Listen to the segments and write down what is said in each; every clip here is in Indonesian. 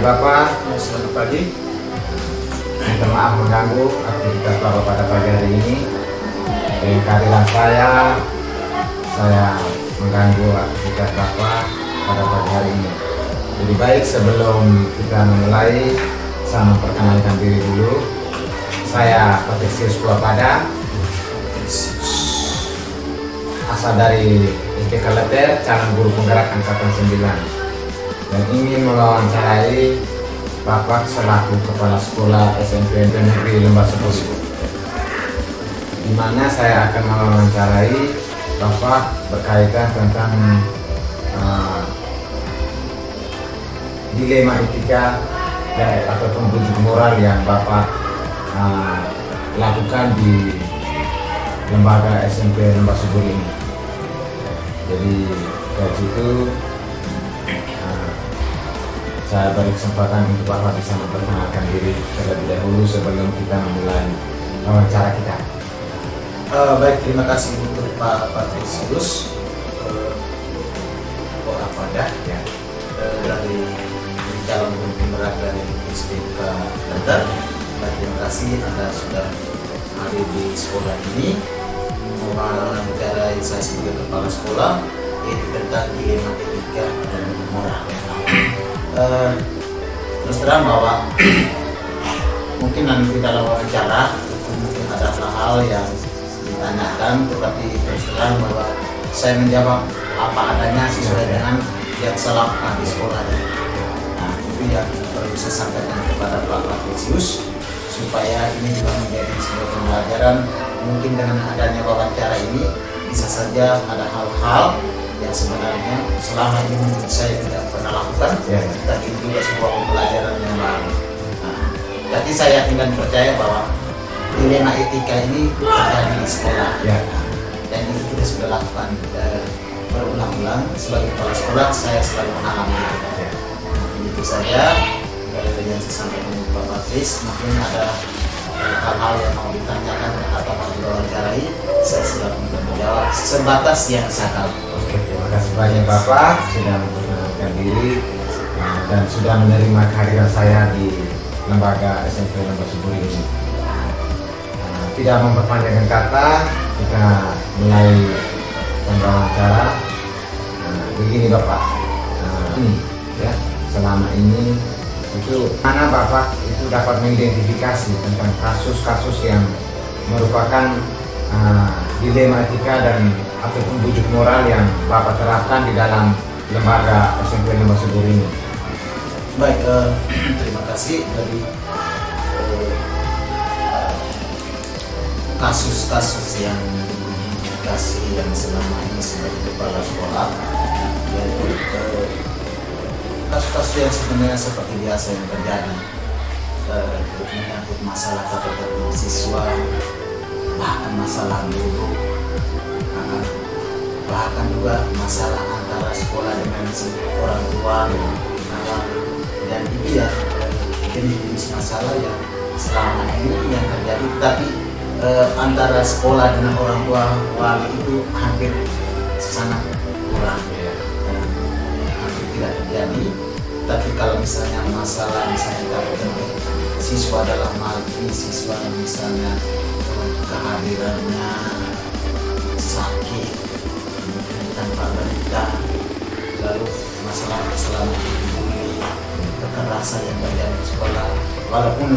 Bapak. Selamat pagi. Minta maaf mengganggu aktivitas Bapak pada pagi hari ini. Dengan kehadiran saya mengganggu aktivitas Bapak pada pagi hari ini. Jadi baik, sebelum kita memulai, saya memperkenalkan diri dulu. Saya Patrisius Purwapada, asal dari SDK Leter, calon guru penggerak angkatan 9, dan ingin mewawancarai Bapak selaku Kepala Sekolah SMP Negeri Lembah Sepuluh, di mana saya akan mewawancarai Bapak berkaitan tentang dilema etika ataupun bujuk moral yang Bapak lakukan di lembaga SMP Lembah Subur ini. Jadi dari situ saya beri kesempatan untuk Bapak bisa memperkenalkan diri terlebih dahulu sebelum kita memulai wawancara kita. Baik, terima kasih untuk Pak Patrisius Purwapada ya, dari calon guru penggerak dari SDK Leter. Terima kasih Anda sudah hadir di sekolah ini mewawancarai saya sebagai kepala sekolah, yaitu tentang dilema etika dan moral. Terus terang bahwa mungkin nanti dalam wawancara mungkin ada hal-hal yang ditanyakan, tetapi terus terang bahwa saya menjawab apa adanya sesuai dengan yang saya lakukan di sekolah. Nah, itu yang perlu saya sampaikan kepada Pak Patrisius, supaya ini juga menjadi sebuah pembelajaran. Mungkin dengan adanya wawancara ini bisa saja ada hal-hal yang sebenarnya selama ini mungkin saya tidak pernah lakukan, tapi ini juga sebuah pembelajaran yang baru. Nah, jadi saya yakin dan percaya bahwa dilema etika ini terjadi di sekolah, dan ini kita sudah lakukan berulang-ulang. Sebagai kepala sekolah saya selalu mengalami itu. Itu saja yang saya sampaikan kepada Pak Patris. Mungkin ada hal-hal yang mau ditanyakan atau mau diwawancarai, saya siap untuk menjawab sebatas yang saya tahu. Oke, terima kasih banyak Bapak sudah memperkenalkan diri dan sudah menerima kehadiran saya di lembaga SMP Lembah Subur ini. Tidak memperpanjangkan kata, kita mulai pembahasan. Begini Bapak, ini ya, selama ini itu mana Bapak itu dapat mengidentifikasi tentang kasus-kasus yang merupakan dilema etika dan ataupun bujuk moral yang Bapak terapkan di dalam lembaga SMP Lembah Subur ini. Baik, terima kasih. Dari kasus-kasus yang dikasih yang selama ini sebagai kepala sekolah, yaitu kasus-kasus yang sebenarnya seperti biasa yang terjadi, menyangkut masalah ketemu siswa, bahkan masalah guru, bahkan juga masalah antara sekolah dengan orang tua, dan itu ya jenis masalah yang selama ini yang terjadi. Tapi antara sekolah dengan orang tua wali itu hampir sangat kurang, hampir tidak terjadi. Tapi kalau misalnya masalah siswa dalam hal ini, siswa misalnya kehadirannya sakit, mungkin tanpa berita, lalu masalah kekerasan yang terjadi di sekolah, walaupun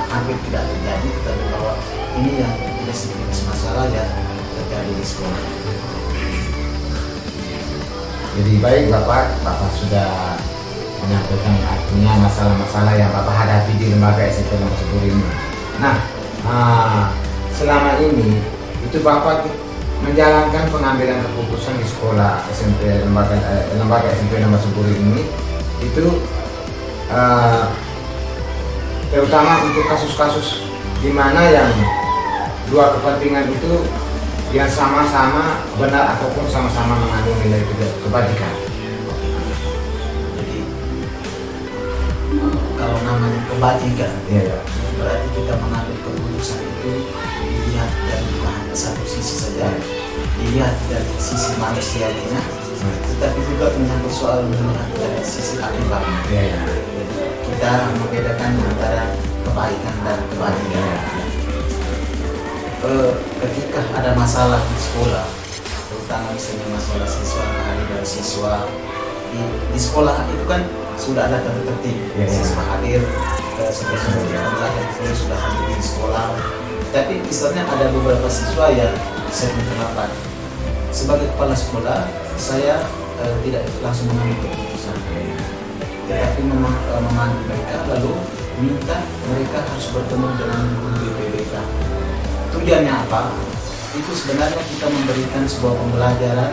hampir tidak terjadi, tetapi bahwa ini yang jenis masalah yang terjadi di sekolah. Jadi baik Bapak sudah menyampaikan artinya masalah-masalah yang Bapak hadapi di lembaga SMP Lembah Subur ini. Nah, selama ini itu Bapak menjalankan pengambilan keputusan di sekolah SMP lembaga SMP Lembah Subur ini itu terutama untuk kasus-kasus di mana yang dua kepentingan itu yang sama-sama benar ataupun sama-sama mengandung nilai kebajikan. Jadi kalau namanya kebajikan, berarti kita mengambil keputusan itu dilihat dari bukan hanya satu sisi saja, dilihat dari sisi manusianya, tetapi juga menyangkut soal melihat dari sisi akibatnya. Jadi kita membedakan antara kebaikan dan kebahagiaan. Ketika ada masalah di sekolah, terutama misalnya masalah siswa, kehadiran siswa di sekolah itu kan sudah ada tertib, siswa hadir, sudah hadir di sekolah. Tapi misalnya ada beberapa siswa yang sering terlambat. Sebagai kepala sekolah, saya tidak langsung mengambil keputusan, tetapi memanggil mereka lalu minta mereka harus bertemu dengan guru BPBK. Tujuannya apa? Itu sebenarnya kita memberikan sebuah pembelajaran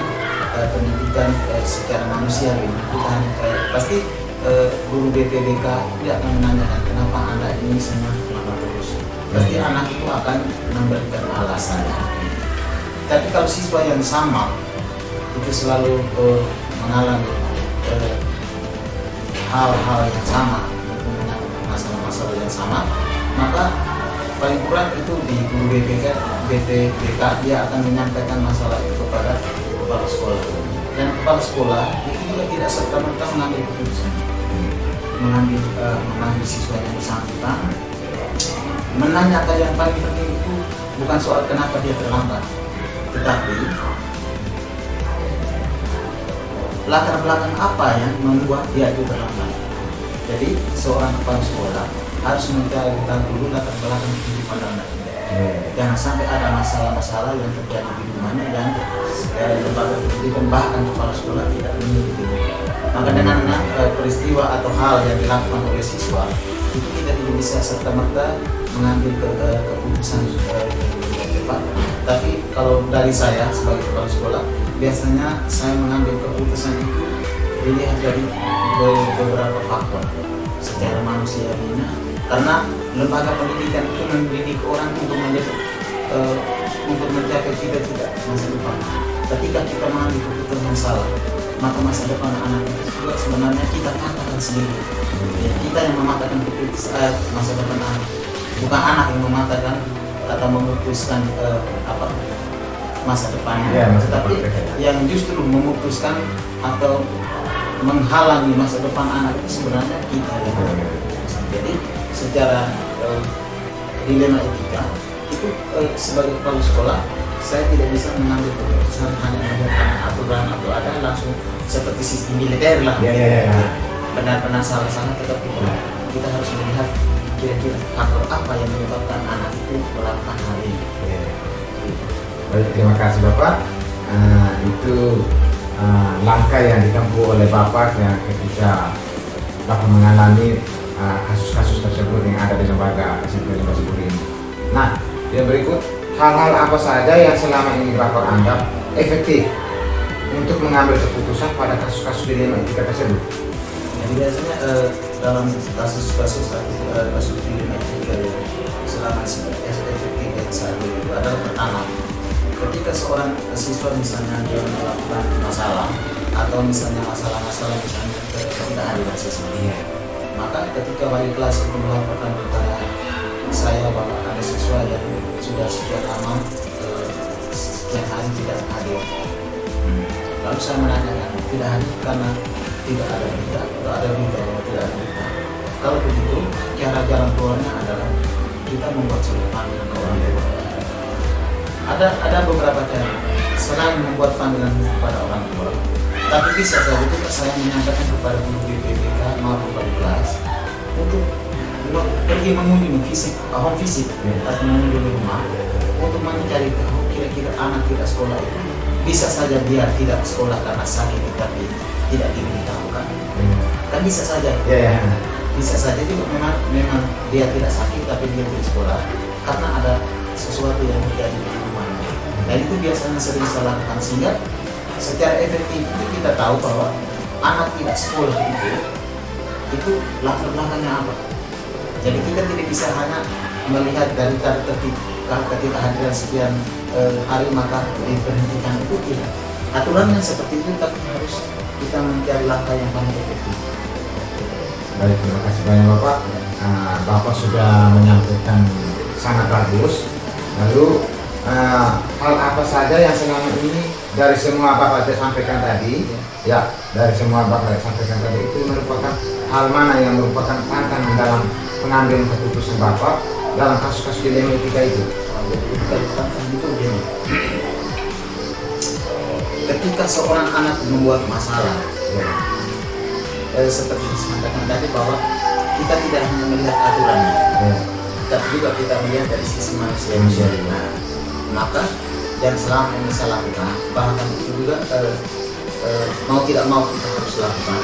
pendidikan secara manusiawi. Bukan pasti guru BPBK tidak akan menanyakan kenapa anak ini misalnya kenapa terus. Pasti anak itu akan memberikan alasannya. Tapi kalau siswa yang sama itu selalu mengalami hal-hal yang sama, masalah-masalah yang sama, maka paling kurang itu di guru BPBK dia akan menyampaikan masalah itu kepada kepala sekolah. Dan kepala sekolah itu juga tidak serta-merta mengambil keputusan, mengambil siswa yang bersangkutan, menanyakan yang paling penting itu bukan soal kenapa dia terlambat, tetapi latar belakang apa yang membuat dia itu terlambat. Jadi seorang kepala sekolah harus mencari tahu dulu latar belakang kehidupan anak ini. Jangan sampai ada masalah-masalah yang terjadi di rumahnya dan lembaga pendidikan bahkan kepala sekolah tidak mengikuti. Maka dengan peristiwa atau hal yang dilakukan oleh siswa itu kita tidak bisa serta-merta mengambil keputusan cepat. Tapi kalau dari saya sebagai kepala sekolah, biasanya saya mengambil keputusan itu dilihat dari beberapa faktor secara manusiawinya, karena lembaga pendidikan itu mendidik orang untuk mencapai cita-cita masa depan. Ketika kita mengambil keputusan yang salah, maka masa depan anak itu juga sebenarnya kita katakan sendiri. Ya, kita yang mematahkan keputusan masa depan anak, bukan anak yang mematahkan atau memutuskan masa depannya, tetapi yang justru memutuskan atau menghalangi masa depan anak itu sebenarnya kita. Jadi secara dilema etika itu sebagai kepala sekolah saya tidak bisa mengambil keputusan hanya menggunakan aturan atau ada langsung seperti sistem militer lah. Benar-benar salah-salah, tetapi kita harus melihat kira-kira faktor apa yang menyebabkan anak itu melakukan hal ini. Baik, terima kasih Bapak. Itu langkah yang ditempuh oleh Bapak yang ketika Bapak mengalami kasus-kasus tersebut yang ada di lembaga SMP Lembah Suburi ini. Nah, yang berikut, hal-hal apa saja yang selama ini Bapak anggap efektif untuk mengambil keputusan pada kasus-kasus dilema etika tersebut? Jadi biasanya dalam kasus-kasus dilema etika selama efektif yang saat ini itu adalah pertama, ketika seorang siswa misalnya dia melakukan masalah atau misalnya masalah-masalah misalnya ketidakhadiran siswa, maka ketika wali kelas itu melaporkan kepada saya bahwa ada siswa yang sudah sekian lama sekian hari tidak hadir, lalu saya menanyakan tidak hadir karena tidak ada berita atau ada berita bahwa tidak ada berita. Kalau begitu, cara jalan keluarnya adalah kita membuat surat panggilan ke orang tua. Ada beberapa cara selain membuat panggilan kepada orang tua, tapi bisa saja juga saya menyampaikan kepada guru BPBK maupun wali kelas untuk pergi mengunjungi home visit atau mengunjungi rumah untuk mencari tahu kira-kira anak tidak sekolah itu bisa saja dia tidak sekolah karena sakit tapi tidak diberitahukan. Kan bisa saja. Bisa saja juga memang dia tidak sakit tapi dia tidak sekolah karena ada sesuatu yang terjadi di rumahnya. Dan itu biasanya sering saya lakukan, sehingga secara efektif itu kita tahu bahwa anak tidak sekolah itu latar belakangnya apa. Jadi kita tidak bisa hanya melihat dari ketika hadiran sekian hari maka diberhentikan, itu tidak. Aturan yang seperti itu tapi harus kita mencari langkah yang paling efektif. Baik, terima kasih banyak Bapak. Bapak sudah menyampaikan sangat bagus. Lalu hal apa saja yang selama ini dari semua Bapak sampaikan tadi, ya dari semua Bapak sampaikan tadi itu merupakan hal mana yang merupakan tantangan dalam pengambilan keputusan Bapak dalam kasus-kasus dilema etika itu? Jadi tantangan itu begini. Ketika seorang anak membuat masalah, seperti disampaikan tadi bahwa kita tidak hanya melihat aturannya, tapi juga kita melihat dari sisi manusia. Nah, maka yang selama ini saya lakukan, bahkan itu juga mau tidak mau kita harus lakukan.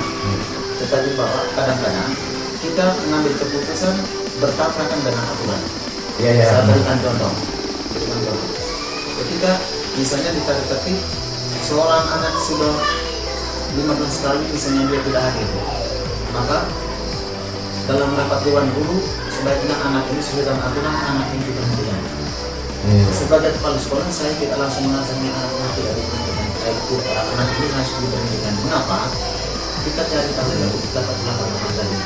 Tetapi bahwa kadang-kadang kita mengambil keputusan bertabrakan dengan aturan. Saya berikan contoh. Ketika misalnya di tertib seorang anak sudah 15 kali misalnya dia tidak hadir, maka dalam rapat dewan guru sebaiknya anak ini sesuai dengan aturan anak ini diberhentikan. Sebagai kepala sekolah saya tidak langsung mengatakan anak ini tidak diberhentikan. Anak ini harus diberhentikan. Mengapa? Kita cari tahu dulu, kita lakukan tadi.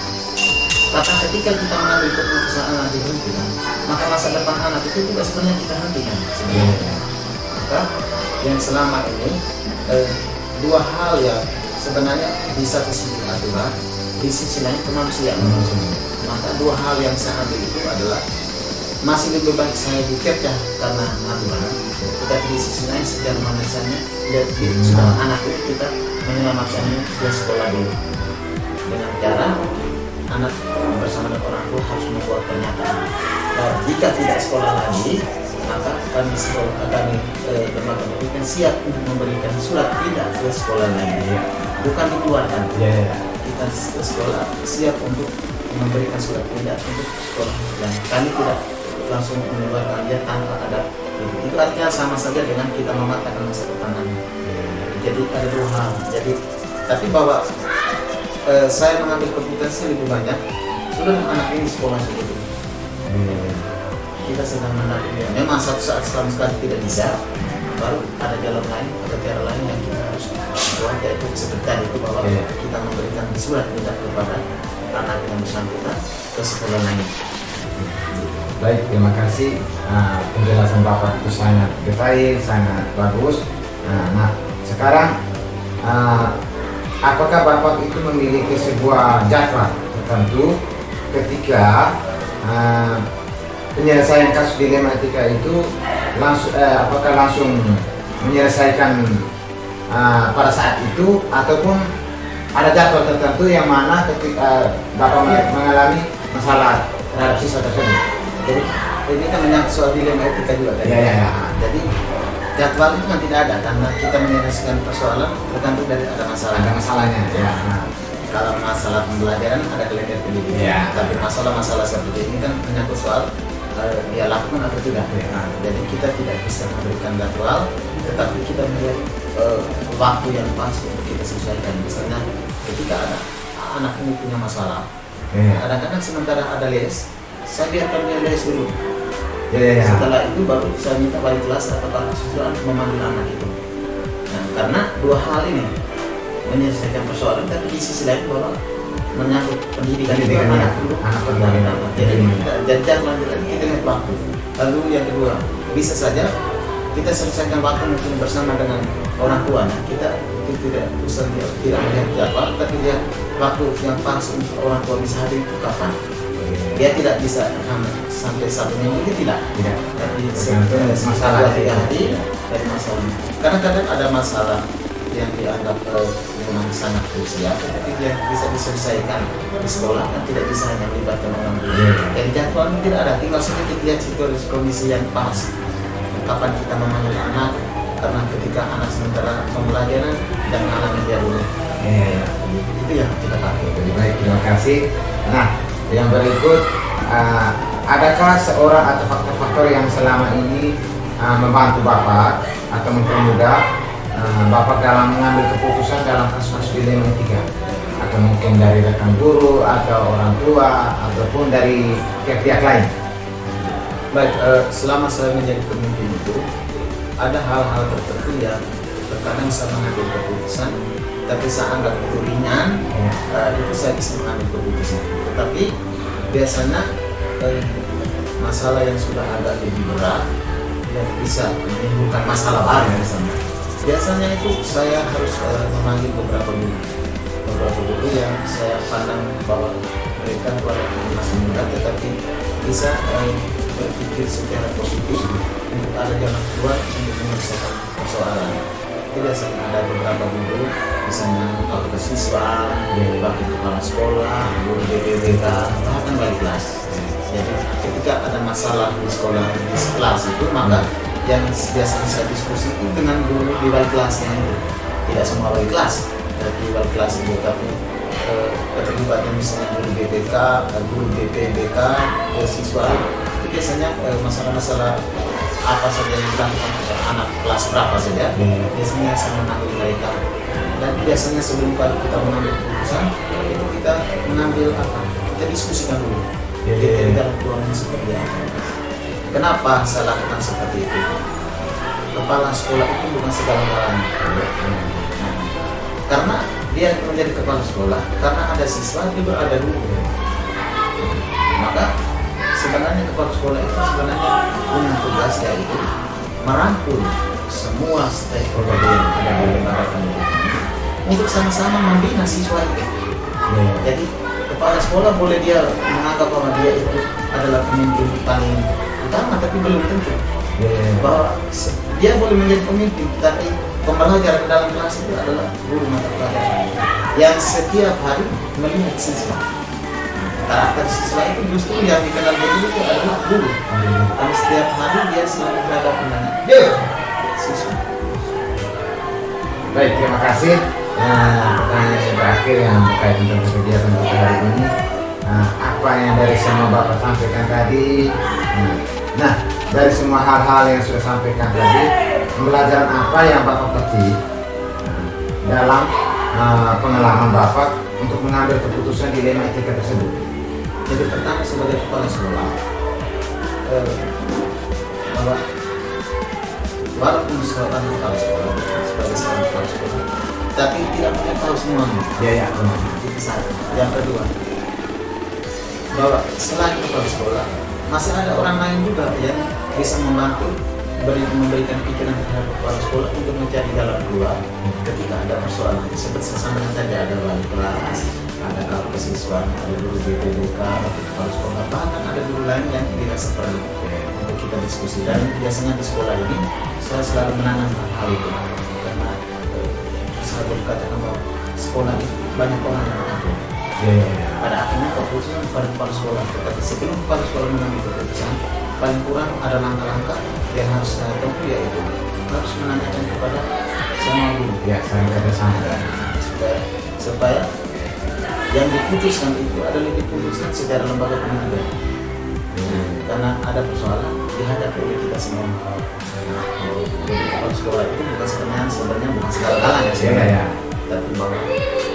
Karena ketika kita mengambil keputusan anak diberhentikan, maka masa depan anak itu tidak sebenarnya kita hentikan sebenarnya. Maka yang selama ini dua hal yang sebenarnya di satu sisi aturan, di sisi lain kemanusiaan. Maka dua hal yang saya ambil itu adalah masih lebih baik saya dikerja karena aturan, tetapi di sisi lain secara manusianya lihat sudah anak itu kita menyelamatkannya ke sekolah dulu dengan cara anak bersama dengan orang tua harus membuat pernyataan. Jika tidak sekolah lagi, maka kami lembaga pendidikan siap untuk memberikan surat tidak ke sekolah lagi, bukan dikeluarkan. Kita ke sekolah siap untuk memberikan surat tidak untuk sekolah dan kami tidak langsung mengeluarkan dia tanpa ada itu artinya sama saja dengan kita mematahkan masa depan anak. Jadi ada dua hal. Jadi tapi bahwa saya mengambil keputusan lebih banyak sudah anak ini sekolah seperti itu. Kita sedang menantinya. Memang satu saat sekali tidak bisa, baru ada jalan lain, ada cara lain yang kita harus buat, yaitu seperti itu bahwa kita memberikan surat tidak kepada anak yang bersangkutan ke sekolah lain. Baik, terima kasih. Penjelasan Bapak itu sangat detail, sangat bagus. Nah, sekarang apakah Bapak itu memiliki sebuah jadwal tertentu ketika penyelesaian kasus dilema etika itu apakah langsung menyelesaikan pada saat itu ataupun ada jadwal tertentu yang mana ketika Bapak mengalami masalah terhadap siswa tersebut? Jadi ini kan menyangkut soal dilema etika juga tadi. Jadi jadwal itu kan tidak ada karena kita menyelesaikan persoalan tergantung dari ada masalah. Ada masalahnya. Kalau masalah pembelajaran ada kelemahan pendidikan. Tapi masalah-masalah seperti ini kan menyangkut soal dia lakukan atau tidak. Jadi kita tidak bisa memberikan jadwal, tetapi kita melihat waktu yang pas untuk kita selesaikan. Misalnya ketika ada anak ini punya masalah, kadang-kadang sementara ada les, saya biarkan dia les dulu. Setelah itu baru saya minta wali kelas atau para siswa memanggil anak itu. Nah, karena dua hal ini menyelesaikan persoalan, tapi di sisi lain bahwa menyangkut pendidikan anak dulu. Jadi jangan lanjutkan kita lihat waktu. Lalu yang kedua, bisa saja kita selesaikan waktu mungkin bersama dengan orang tua. Nah, kita tidak usah tidak melihat jadwal, tapi lihat waktu yang pas untuk orang tua bisa hadir itu kapan. Dia tidak bisa sampai 1 minggu itu tidak. Tapi masalah 3 hari dari masalah. Kadang-kadang ada masalah yang dianggap memang sangat krusial, tetapi dia bisa diselesaikan di sekolah dan tidak bisa hanya melibatkan orang tua. Jadi jadwal tidak ada, tinggal sedikit lihat situasi kondisi yang pas. Kapan kita memanggil anak, karena ketika anak sementara pembelajaran dan anaknya dia dulu. Itu yang kita pakai. Jadi baik, terima kasih. Nah, yang berikut, adakah seorang atau faktor-faktor yang selama ini membantu Bapak atau mempermudah Bapak dalam mengambil keputusan dalam kasus-kasus dilema etika, atau mungkin dari rekan guru atau orang tua ataupun dari pihak-pihak lain? Baik, selama saya menjadi pemimpin itu ada hal-hal tertentu yang terkadang saya mengambil keputusan, tapi saya anggap itu ringan, itu saya bisa mengambil keputusan. Tetapi biasanya masalah yang sudah agak lebih berat yang bisa menimbulkan masalah baru misalnya. Biasanya itu saya harus memanggil beberapa guru yang saya pandang bahwa mereka masih muda tetapi bisa berpikir secara positif untuk ada jalan keluar untuk menyelesaikan persoalan. Jadi biasanya ada beberapa guru, misalnya wakil siswa, wakil kepala sekolah, guru BPBK, bahkan wali kelas. Jadi ketika ada masalah di sekolah, di kelas itu, maka yang biasa bisa diskusi itu dengan guru di wali kelasnya itu. Tidak semua wali kelas, tapi wali kelas itu, tapi keterlibatan misalnya guru BPK, guru BPBK, siswa itu biasanya masalah-masalah apa saja yang dilakukan anak kelas berapa saja, biasanya saya mengambil mereka. Dan biasanya sebelum kita mengambil keputusan itu kita mengambil apa? Kita diskusikan dulu. Jadi dalam ruangan seperti apa? Kenapa saya lakukan seperti itu? Kepala sekolah itu bukan segala-galanya. Karena dia menjadi kepala sekolah, karena ada siswa juga ada guru. Maka sebenarnya kepala sekolah itu sebenarnya punya tugas yaitu merangkul semua stakeholder yang ada di lembaga pendidikan untuk sama-sama membina siswa itu. Jadi kepala sekolah boleh dia menganggap bahwa dia itu adalah pemimpin paling utama, tapi belum tentu. Bahwa dia boleh menjadi pemimpin, tapi pembelajaran dalam kelas itu adalah guru mata pelajaran yang setiap hari melihat siswa. Karakter siswa itu justru yang dikenal begitu itu adalah guru. Karena setiap hari dia selalu berhadapan dengan siswa. Baik, terima kasih. Pertanyaan yang terakhir yang berkaitan dengan kegiatan kita hari ini, apa yang dari semua Bapak sampaikan tadi? Nah, dari semua hal-hal yang sudah sampaikan tadi, pembelajaran apa yang Bapak petik dalam pengalaman Bapak untuk mengambil keputusan dilema etika tersebut? Jadi pertama sebagai kepala sekolah, bahwa walaupun seorang kepala sekolah, sebagai seorang kepala sekolah, tapi tidak boleh tahu semuanya. Itu satu. Yang kedua, bahwa selain kepala sekolah, masih ada orang lain juga yang bisa membantu memberikan pikiran terhadap kepala sekolah untuk mencari jalan keluar ketika ada persoalan. Seperti sama tadi ada wali kelas, ada kalau siswa, ada guru BPBK, ada kepala sekolah, bahkan ada guru lain yang dirasa perlu untuk kita diskusi. Dan biasanya di sekolah ini saya selalu menanam hal itu karena saya boleh katakan bahwa sekolah itu banyak orang yang mengatur. Pada akhirnya keputusan pada kepala sekolah, tetapi sebelum kepala sekolah mengambil keputusan, paling kurang ada langkah-langkah yang harus saya tempuh, yaitu harus menanyakan kepada semua guru, saling kerjasama, supaya yang diputuskan itu adalah diputuskan secara lembaga pendidikan. Karena ada persoalan dihadapi oleh kita semua. Jadi kepala sekolah itu bukan sebenarnya bukan segala-galanya, tapi bahwa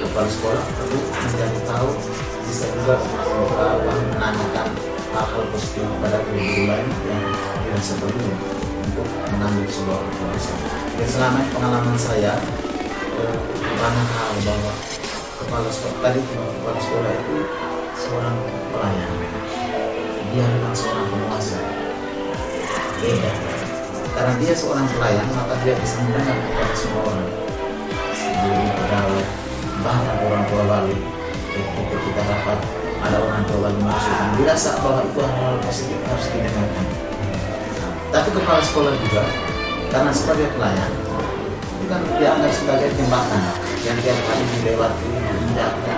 kepala sekolah perlu mencari tahu, bisa juga menanyakan hal-hal positif kepada guru lain yang dirasa perlu untuk mengambil sebuah keputusan. Dan selama pengalaman saya banyak hal bahwa kepala sekolah itu seorang pelayan, dia bukan seorang penguasa. Beda, karena dia seorang pelayan maka dia bisa mendengar kepada semua orang, guru, pegawai, bahkan orang tua wali. Ketika kita dapat ada orang tua wali masuk, dirasa bahwa itu hal-hal positif harus didengarkan. Tapi kepala sekolah juga, karena sebagai pelayan itu kan dianggap sebagai jembatan yang tiap hari dilewati, diinjaknya.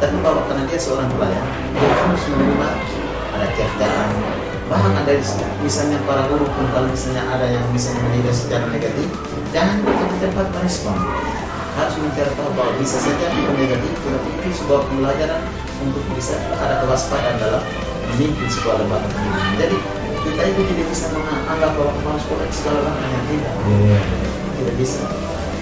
Tapi kalau karena dia seorang pelayan, dia harus menerima ada cercaan. Bahkan ada misalnya para guru pun kalau misalnya ada yang misalnya menilai secara negatif, jangan cepat merespon. Harus mencari tahu bahwa bisa saja itu negatif, tetapi itu sebuah pembelajaran untuk bisa ada kewaspadaan dalam memimpin sebuah lembaga pendidikan. Jadi kita itu tidak bisa menganggap bahwa kepala sekolah itu segala-galanya, tidak. Tidak bisa.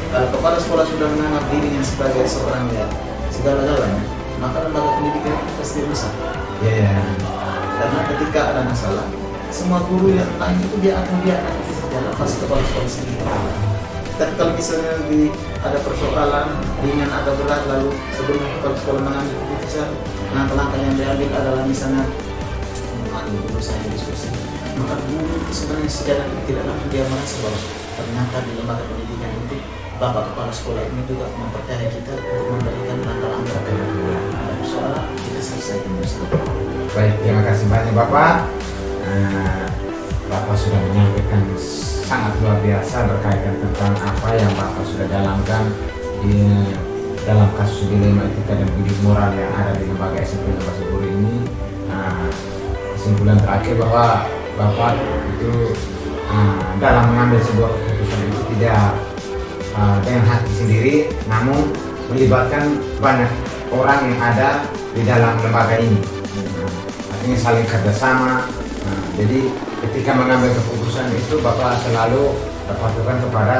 Kalau kepala sekolah sudah menganggap dirinya sebagai seorang yang segala-galanya, maka lembaga pendidikan itu pasti rusak. Karena ketika ada masalah, semua guru yang lain itu dia akan lepas kepala sekolah sendiri. Dan kalau misalnya ada persoalan ringan atau berat, lalu sebelum kepala sekolah mengambil keputusan, langkah-langkah yang diambil adalah misalnya memanggil guru saya diskusi, maka guru sebenarnya secara tidak langsung dia merasa bahwa ternyata di lembaga pendidikan itu Bapak Kepala Sekolah ini juga mempercayai kita untuk memberikan langkah-langkah soal kita selesaikan bersama. Baik, terima kasih banyak Bapak. Bapak sudah menyampaikan sangat luar biasa berkaitan tentang apa yang Bapak sudah jalankan di dalam kasus dilema etika dan budi moral yang ada di lembaga SMP Lembah Suburi ini. Kesimpulan terakhir bahwa Bapak itu dalam mengambil sebuah keputusan itu tidak dengan hati sendiri, namun melibatkan banyak orang yang ada di dalam lembaga ini. Artinya saling kerjasama. Jadi ketika mengambil keputusan itu Bapak selalu berpatokan kepada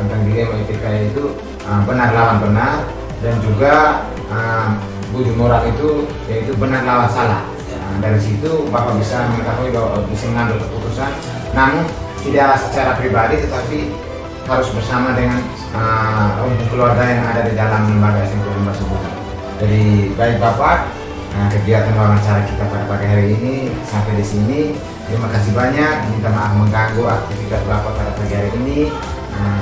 tentang dilema etika itu benar lawan benar, dan juga budi moral itu yaitu benar lawan salah. Dari situ Bapak bisa mengetahui bahwa bisa mengambil keputusan, namun tidak secara pribadi tetapi harus bersama dengan keluarga yang ada di dalam lembaga SMP Lembah Suburi. Jadi baik Bapak, kegiatan wawancara kita pada pagi hari ini sampai di sini. Terima kasih banyak. Minta maaf mengganggu aktivitas Bapak pada pagi hari ini.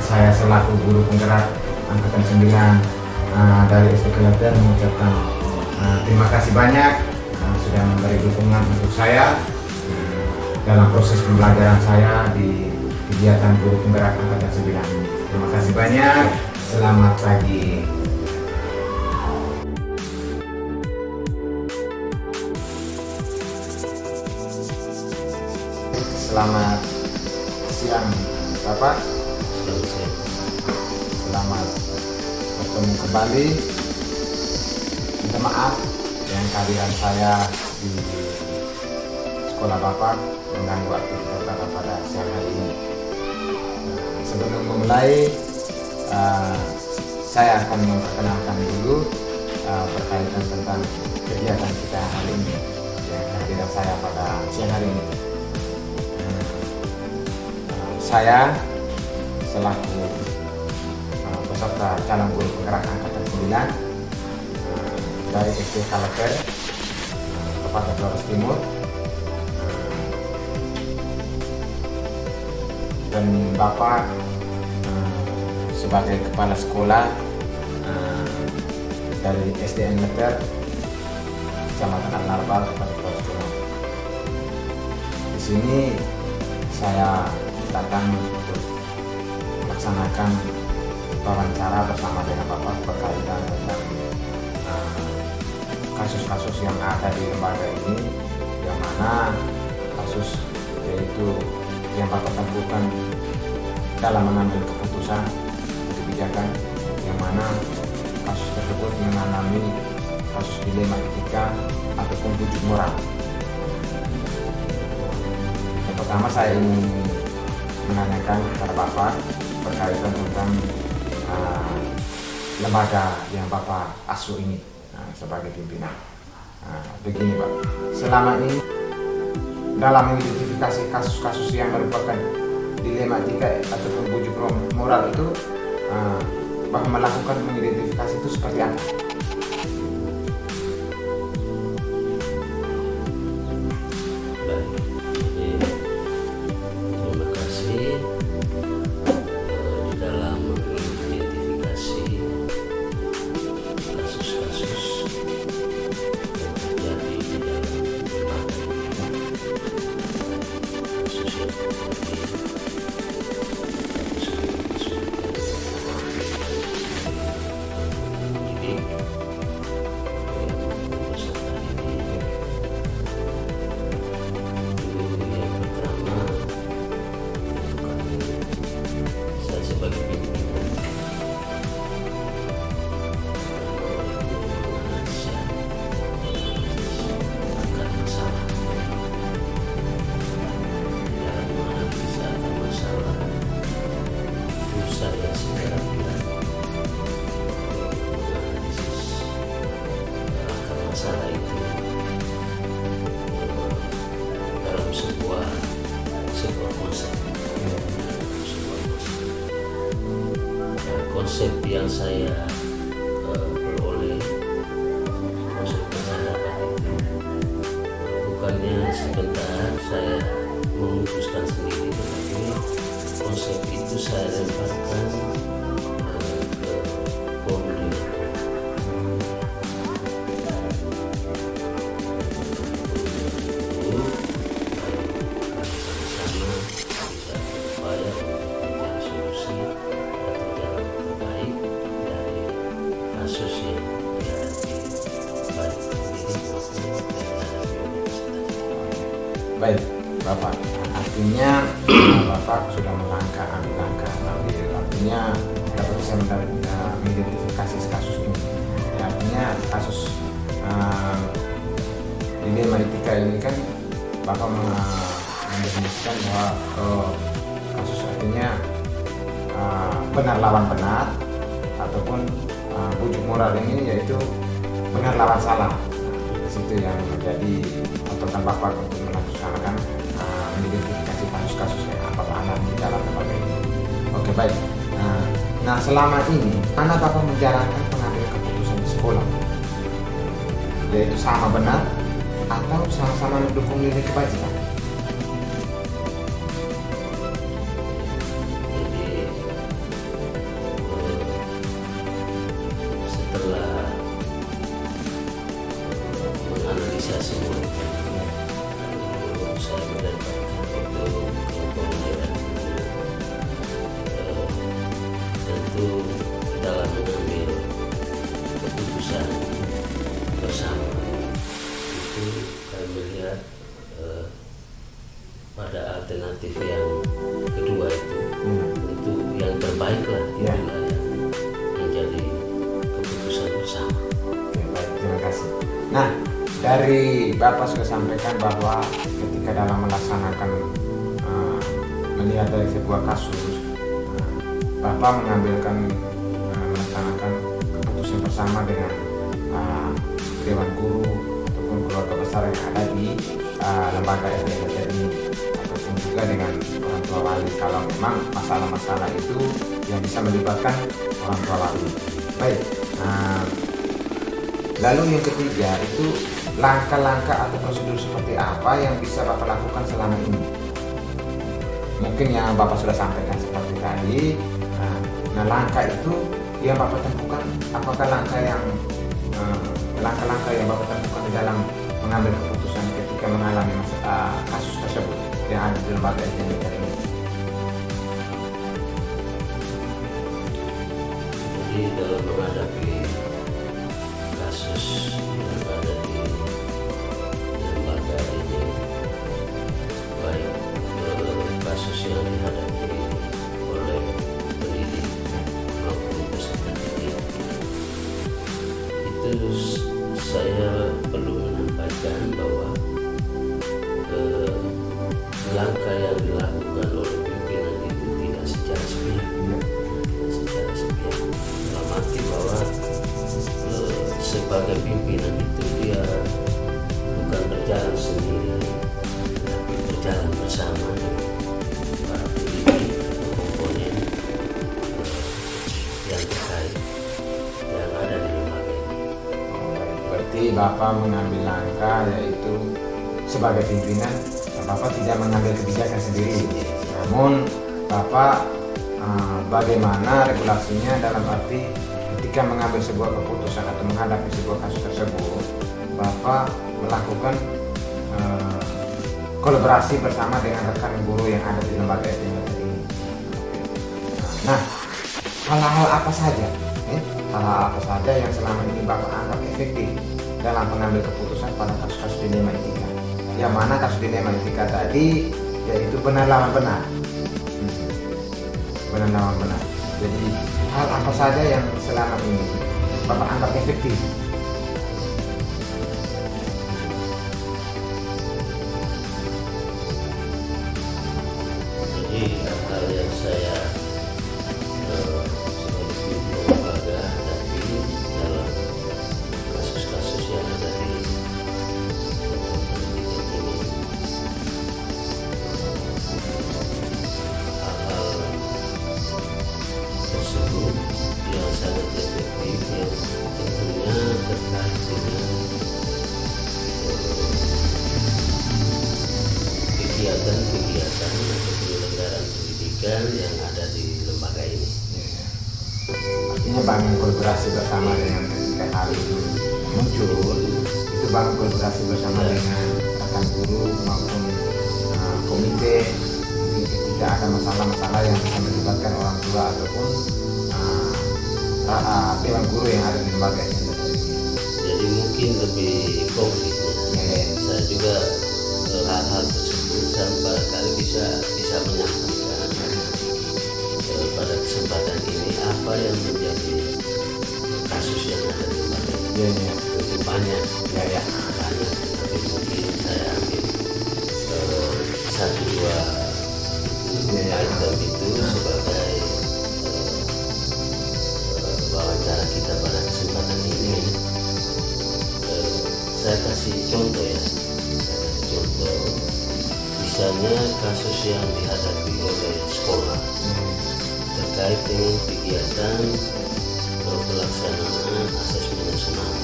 Saya selaku guru penggerak angkatan 9 dari SD Kelaten mengucapkan terima kasih banyak sudah memberi dukungan untuk saya dalam proses pembelajaran saya di kegiatan guru penggerak angkatan 9 ini. Terima kasih banyak. Selamat pagi. Selamat siang Bapak. Selamat bertemu kembali. Minta maaf yang kehadiran saya di sekolah Bapak mengganggu aktivitas Bapak pada siang hari ini. Sebelum memulai, saya akan memperkenalkan dulu berkaitan tentang kegiatan kita hari ini, yang kehadiran saya pada siang hari ini. Saya selaku peserta calon guru penggerak angkatan 9 dari SD Kalater, Kabupaten Flores Timur, dan Bapak sebagai kepala sekolah dari SDN Leter, Kecamatan Al-Narbal, Kabupaten Flores Timur. Di sini saya datang untuk melaksanakan wawancara bersama dengan Bapak berkaitan tentang kasus-kasus yang ada di lembaga ini, yang mana kasus yaitu yang Bapak tentukan dalam mengambil keputusan kebijakan, yang mana kasus tersebut mengalami kasus dilema etika ataupun budi moral. Yang pertama saya ingin menanyakan kepada Bapak berkaitan tentang lembaga yang Bapak asuh ini sebagai pimpinan. Begini Pak, selama ini dalam mengidentifikasi kasus-kasus yang merupakan dilema etika ataupun budi moral itu, Bapak melakukan mengidentifikasi itu seperti apa? Konsep yang saya peroleh, konsep penyadapan itu bukannya sebentar saya memutuskan sendiri, tetapi konsep itu saya lemparkan ke koordinator. Sama-sama bisa berupaya untuk mencari solusi atau jalan terbaik dari kasus yang dihadapi baik pendidik maupun yang dihadapi universitas. Baik, Bapak. Artinya Bapak sudah ambil langkah, artinya dapat bisa mengidentifikasi kasus ini. Ya, artinya kasus dilema etika ini kan Bapak mendefinisikan bahwa kasus artinya benar lawan benar ataupun bujuk moral ini yaitu benar lawan salah. Di situ yang menjadi patokan Bapak untuk melaksanakan mengidentifikasi kasus-kasus yang Bapak alami di dalam lembaga ini. Oke, baik. Nah, selama ini mana Bapak menjalankan pengambil keputusan di sekolah, yaitu sama benar atau sama-sama mendukung nilai kebajikan? Jadi setelah menganalisa semua saya mendapatkan untuk kemudian tentu dalam mengambil keputusan bersama itu kami melihat pada alternatif yang kedua itu yang terbaik lah, Ya. itulah yang menjadi keputusan bersama. Oke, baik, terima kasih. Nah, dari Bapak sudah sampaikan bahwa ketika dalam melaksanakan melihat dari sebuah kasus, Bapak melaksanakan keputusan bersama dengan Dewan Guru ataupun keluarga besar yang ada di lembaga SDM ini, ataupun juga dengan orang tua wali kalau memang masalah-masalah itu yang bisa melibatkan orang tua wali. Baik. Lalu yang ketiga itu langkah-langkah atau prosedur seperti apa yang bisa Bapak lakukan selama ini? Mungkin yang Bapak sudah sampaikan seperti tadi. Nah, langkah itu yang Bapak tentukan, apakah langkah-langkah yang Bapak tentukan di dalam mengambil keputusan ketika mengalami kasus tersebut yang ada di lembaga SDM ini? Jadi dalam menghadapi kasus yang ada di lembaga ini, baik kasus yang dihadapi oleh pendidik maupun peserta didik, itu saya perlu menyampaikan bahwa langkah yang dilakukan oleh pimpinan itu tidak secara sepihak. Dalam arti bahwa sebagai pimpinan itu dia bukan berjalan sendiri, tapi berjalan bersama dengan para pendidik atau komponen yang terkait yang ada di lembaga ini. Berarti Bapak mengambil langkah yaitu sebagai pimpinan, Bapak tidak mengambil kebijakan sendiri, namun Bapak bagaimana regulasinya dalam arti ketika mengambil sebuah keputusan atau menghadapi sebuah kasus tersebut, Bapak melakukan kolaborasi bersama dengan rekan guru yang ada di lembaga SDM ini. Nah, hal-hal apa saja? Hal-hal apa saja yang selama ini Bapak anggap efektif dalam mengambil keputusan pada kasus-kasus dilema etika? Yang mana kasus dilema etika tadi yaitu benar lawan benar. Benar lawan benar. Jadi hal apa saja yang selama ini Bapak anggap efektif? Jadi hal yang saya sebagai pimpinan lembaga hadapi dalam kasus-kasus yang ada di pendidikan ini, hal-hal tersebut yang sangat efektif yang tentunya pendidikan yang ada di lembaga ini. Artinya bangun kolaborasi bersama dengan ketika hal itu muncul, itu bangun kolaborasi bersama dengan rekan guru maupun komite ketika ada masalah-masalah yang bisa melibatkan orang tua ataupun dewan guru yang ada di lembaga ini. Jadi mungkin lebih konkretnya, saya juga hal-hal tersebut saya barangkali bisa menyampaikan pada kesempatan ini apa yang menjadi kasus yang ada di lembaga ini. Tentu banyak, banyak, tapi mungkin saya ambil satu dua item itu sebagai wawancara kita pada kesempatan ini. Saya kasih contoh ya, misalnya kasus yang dihadapi oleh sekolah terkait dengan kegiatan pelaksanaan asesmen nasional.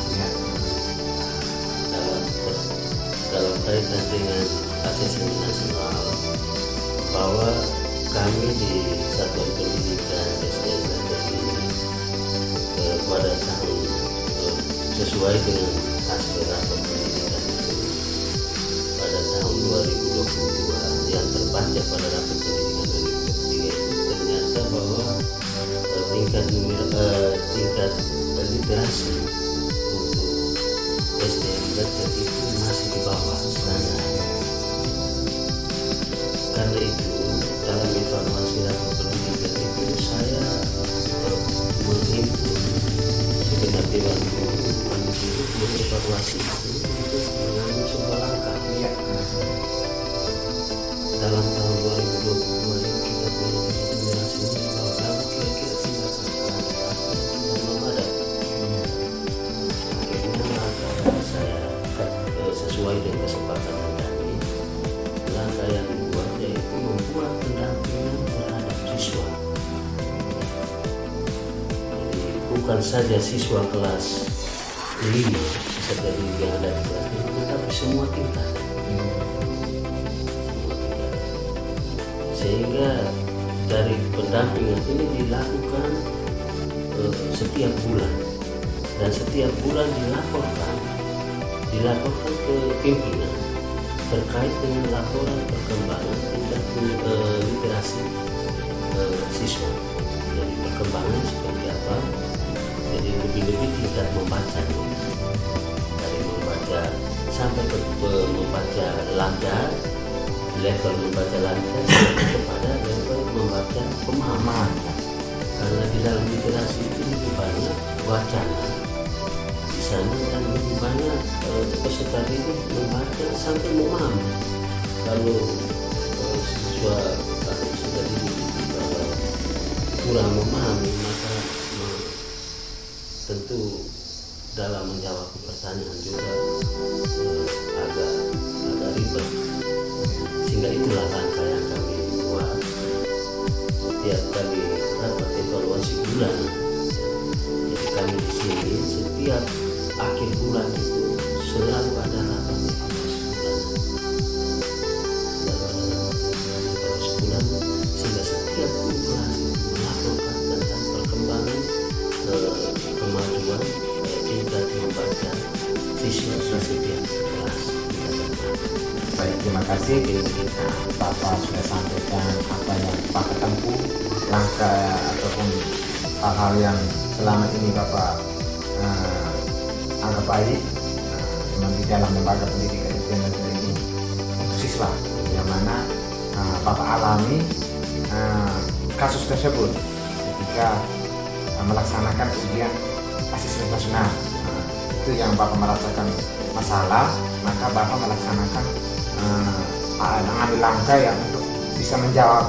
Dalam kaitan dengan asesmen nasional, bahwa kami di Satuan Pendidikan SDN ini pada tahun sesuai dengan hasil rapor pendidikan itu pada tahun 2022 yang terbaca pada rapor pendidikan 2023 itu ternyata bahwa tingkat literasi untuk SDN itu masih di bawah standar. Karena itu dalam evaluasi rapor pendidikan itu saya menghimpun segenap dewan guru untuk mengevaluasi itu untuk mengambil sebuah langkah. Dalam tahun 2022 ini kita punya generasi bahwa dalam kira-kira tindakan belum ada. Akhirnya langkah saya sesuai dengan kesepakatan kami, langkah yang dibuat yaitu membuat pendampingan terhadap siswa. Jadi bukan saja siswa kelas 5 peserta didik yang ada di kelas itu, tetapi semua tingkat. Sehingga dari pendampingan ini dilakukan setiap bulan, dan setiap bulan dilaporkan ke pimpinan terkait dengan laporan perkembangan tingkat literasi siswa. Jadi perkembangan seperti apa, jadi lebih-lebih tingkat membaca, dari membaca sampai ke membaca lancar, level membaca lancar kepada level membaca pemahaman. Karena di dalam literasi itu lebih banyak wacana di sana, dan lebih banyak peserta didik membaca sampai memahami. Kalau siswa atau peserta didik kalau kurang memahami, maka tentu dalam menjawab pertanyaan juga agak ribet. Sehingga itulah langkah yang kami buat setiap kali rapat evaluasi bulan. Jadi kami di sini setiap akhir bulan itu selalu ada rapat evaluasi bulan, sehingga setiap guru kelas melaporkan tentang perkembangan kemajuan tingkat membaca siswa setiap kelas. Baik, terima kasih. Bapak sudah sampaikan apa yang Bapak tempuh, langkah ataupun hal-hal yang selama ini Bapak anggap baik di dalam lembaga pendidikan SDN Negeri ini untuk siswa, yang mana Bapak alami kasus tersebut ketika melaksanakan ujian asesmen nasional. Itu yang Bapak merasakan masalah, maka Bapak melaksanakan mengambil langkah yang untuk bisa menjawab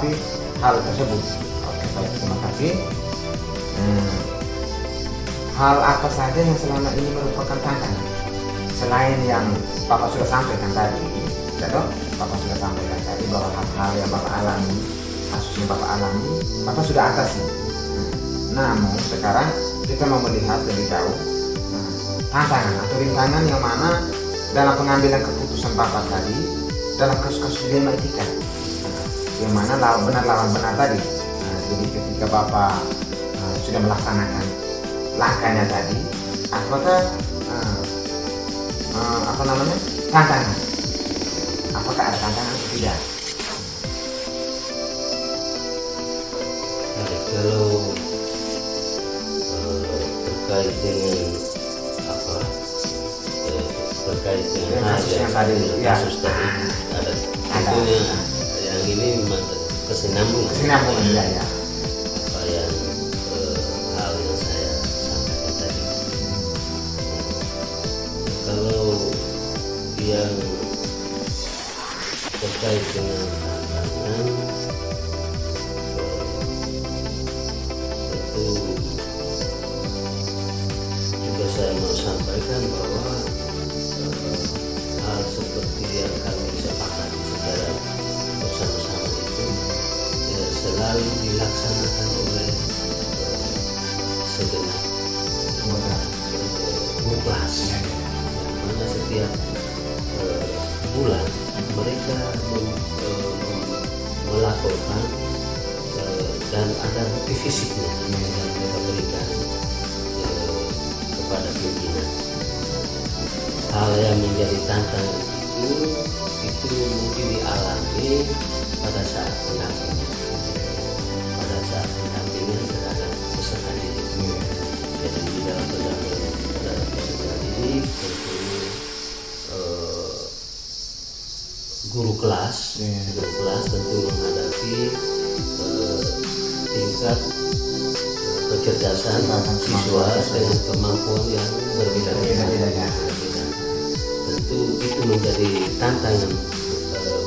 hal tersebut. Oke, baik, terima kasih. Hal apa saja yang selama ini merupakan tantangan selain yang Bapak sudah sampaikan tadi, ya dok? Bapak sudah sampaikan tadi bahwa hal-hal yang Bapak alami, kasus yang Bapak alami, Bapak sudah atasi. Namun sekarang kita mau melihat lebih jauh tantangan atau rintangan yang mana dalam pengambilan keputusan Bapak tadi dalam kasus-kasus dilema etika. yang mana lawan benar tadi. Jadi ketika Bapak sudah melaksanakan langkahnya tadi, apakah tantangan? Apakah ada tantangan atau tidak? Kalau terkait dengan apa terkait dengan kasus yang tadi, ya. kasus tadi ada tentunya yang ini memang kesinambungan Ya. apa yang hal yang saya sampaikan tadi. Kalau yang terkait dengan tantangan tentu juga saya mau sampaikan bahwa hal seperti yang kami sepakati secara bersama-sama itu ya, selalu dilaksanakan oleh segenap muklas, mana setiap bulan mereka melaporkan dan ada bukti fisiknya yang mereka berikan kepada pimpinan. Hal yang menjadi tantangan itu mungkin dialami pada saat pendampingan. Pada saat pendampingan terhadap peserta didik. Jadi di dalam pendampingan terhadap peserta didik tentu guru kelas tentu menghadapi tingkat kecerdasan siswa dengan kemampuan yang berbeda-beda. Tentu itu menjadi tantangan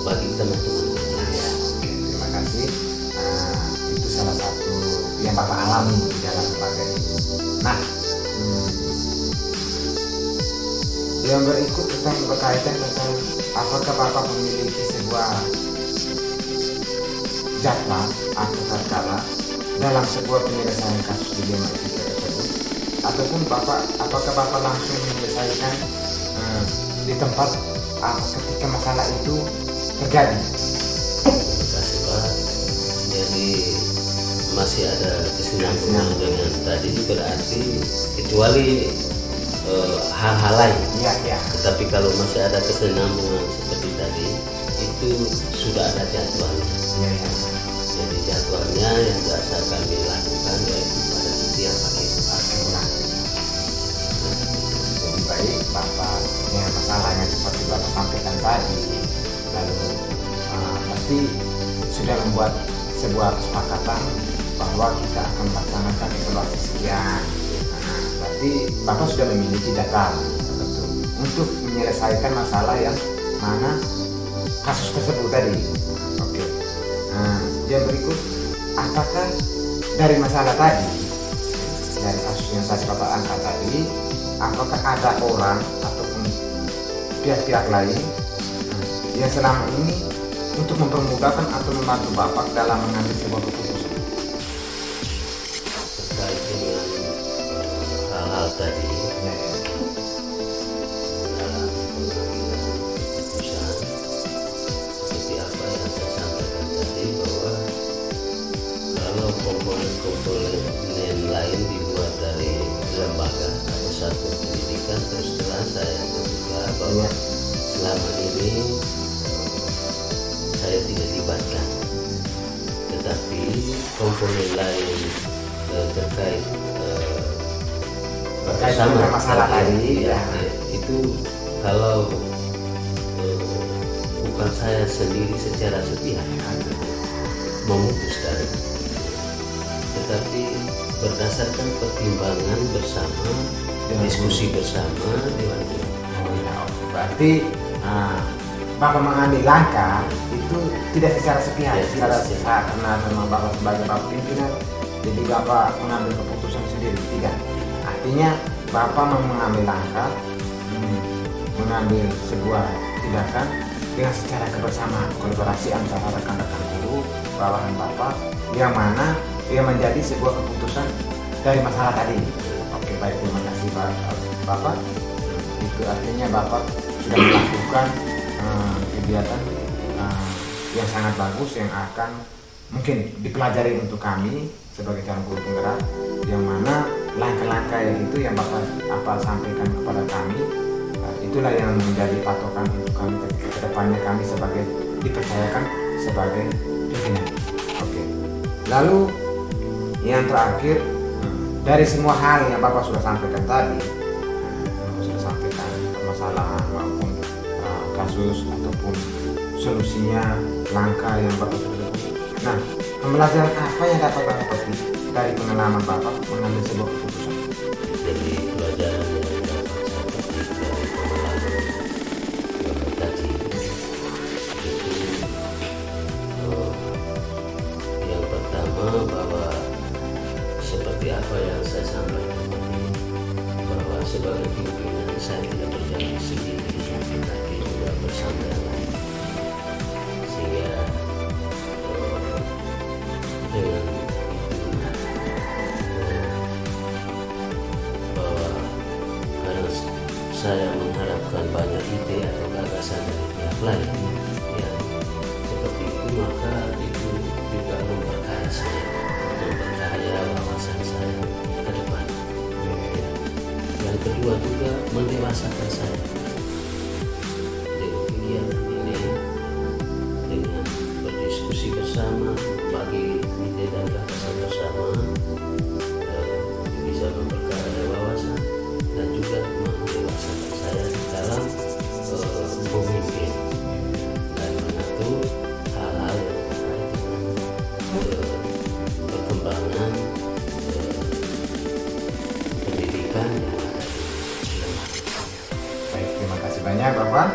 bagi teman-teman. Terima kasih. Itu salah satu yang Bapak alami di dalam sebagai. Nah, yang berikut tentang berkaitan tentang apakah Bapak memiliki sebuah jadwal atau tatkala dalam sebuah penyelesaian kasus dilema etika tersebut, ataupun apakah Bapak langsung menyelesaikan di tempat ketika masalah itu terjadi? Terima kasih Pak. Jadi masih ada kesinambungan dengan tadi, berarti kecuali hal-hal lain. Ya. Tetapi kalau masih ada kesinambungan seperti tadi, itu sudah ada jadwalnya. Ya. Jadi jadwalnya yang biasa kami lakukan yaitu pada setiap hari. Jadi baik Bapak yang masalahnya seperti Bapak sampaikan tadi, lalu pasti sudah membuat sebuah kesepakatan bahwa kita akan melaksanakan evaluasi sekian. Berarti Bapak sudah memiliki jadwal tertentu untuk menyelesaikan masalah yang mana kasus tersebut tadi. Oke. Yang berikut, apakah dari masalah tadi, dari kasus yang tadi Bapak angkat tadi, apakah ada orang ataupun pihak-pihak lain yang selama ini untuk mempermudahkan atau membantu Bapak dalam mengambil sebuah keputusan? Terkait dengan hal-hal tadi dalam pengambilan keputusan, seperti apa yang saya sampaikan tadi, bahwa kalau komponen lain di luar dari lembaga atau satuan pendidikan, terus terang saya terbuka bahwa selama ini saya tidak libatkan. Tetapi komponen lain terkait dengan masalah tadi, ya, itu kalau bukan saya sendiri secara sepihak memutuskan, tetapi berdasarkan pertimbangan bersama, diskusi bersama Dewan Guru. Berarti Bapak mengambil langkah itu tidak secara sepihak, Ya, secara tidak sepihak karena memang Bapak sebagai Bapak pimpinan, jadi Bapak mengambil keputusan sendiri, tidak. Artinya Bapak mengambil langkah, mengambil sebuah tindakan dengan secara kebersamaan, kolaborasi antara rekan-rekan guru, bawahan Bapak, yang mana yang menjadi sebuah keputusan dari masalah tadi. Oke, baik, terima kasih Bapak. Itu artinya Bapak sudah melakukan kegiatan yang sangat bagus yang akan mungkin dipelajari untuk kami sebagai calon guru penggerak, yang mana langkah-langkah itu yang Bapak sampaikan kepada kami, itulah yang menjadi patokan untuk kami ke depannya, kami sebagai dipercayakan sebagai pimpinan. Oke. Lalu yang terakhir, dari semua hal yang Bapak sudah sampaikan tadi, Bapak sudah sampaikan permasalahan maupun kasus ataupun solusinya, langkah yang Bapak sudah lakukan. Nah, pembelajaran apa yang dapat Bapak petik dari pengalaman Bapak mengambil sebuah keputusan? Jadi pelajaran yang dapat saya petik dari pengalaman tadi itu yang pertama, bahwa seperti apa yang saya sampaikan tadi, bahwa sebagai pimpinan saya tidak berjalan sendiri, tapi juga bersama yang lain, sehingga dengan itu bahwa karena saya mengharapkan banyak ide atau gagasan dari pihak lain yang seperti itu, maka itu juga memperkaya saya, memperkaya wawasan saya ke depan. Yang kedua juga mendewasakan saya dengan kegiatan ini, dengan berdiskusi bersama, bagi ide dan gagasan bersama, bisa memperkaya wawasan dan juga mendewasakan saya dalam memimpin dan mengatur hal-hal yang terkait dengan perkembangan pendidikan yang ada di lembaga. Baik, terima kasih banyak Bapak.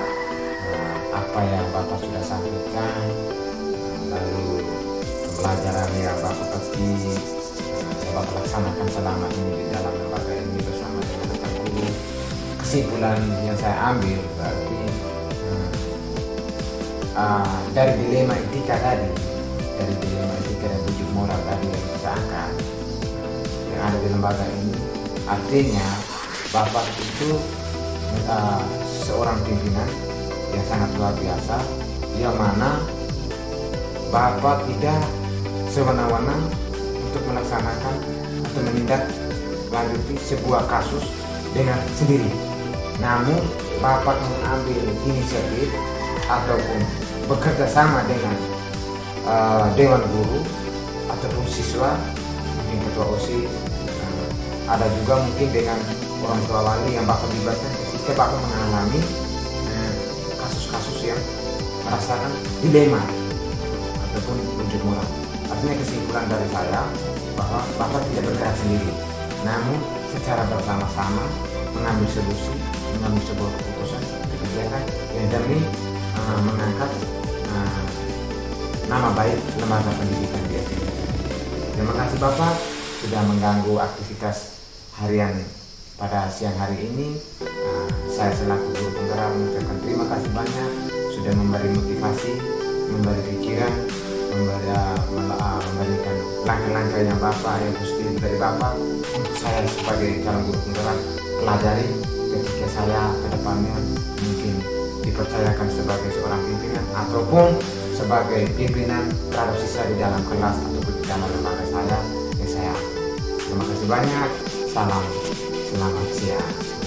Apa yang Bapak sudah sampaikan, lalu pembelajaran yang Bapak petik, yang Bapak laksanakan selama ini di dalam lembaga ini bersama dengan rekan guru. Kesimpulan yang saya ambil berarti dari dilema etika tadi, dari dilema etika dan tujuh moral tadi yang kita angkat, yang ada di lembaga ini, artinya Bapak itu seorang pimpinan yang sangat luar biasa, yang mana Bapak tidak sewenang-wenang untuk melaksanakan atau menindaklanjuti sebuah kasus dengan sendiri. Namun Bapak mengambil inisiatif ataupun bekerja sama dengan dewan guru ataupun siswa, mungkin ketua OSIS, ada juga mungkin dengan orang tua wali yang Bapak libatkan ketika Bapak mengalami kasus-kasus yang merasakan dilema ataupun ujuk moral. Artinya kesimpulan dari saya bahwa Bapak tidak bergerak sendiri, namun secara bersama-sama mengambil solusi, mengambil sebuah keputusan, kebijakan yang demi mengangkat nama baik lembaga pendidikan di SMP. Terima kasih Bapak sudah mengganggu aktivitas harian pada siang hari ini. Saya selaku guru penggerak mengucapkan terima kasih banyak sudah memberi motivasi, memberi pikiran, memberikan langkah-langkah yang Bapak, yang positif dari Bapak untuk saya sebagai calon guru penggerak pelajari ketika saya ke depannya mungkin dipercayakan sebagai seorang pimpinan ataupun sebagai pimpinan terhadap siswa di dalam kelas ataupun di dalam lembaga saya yang saya. Terima kasih banyak. Salam, selamat siang.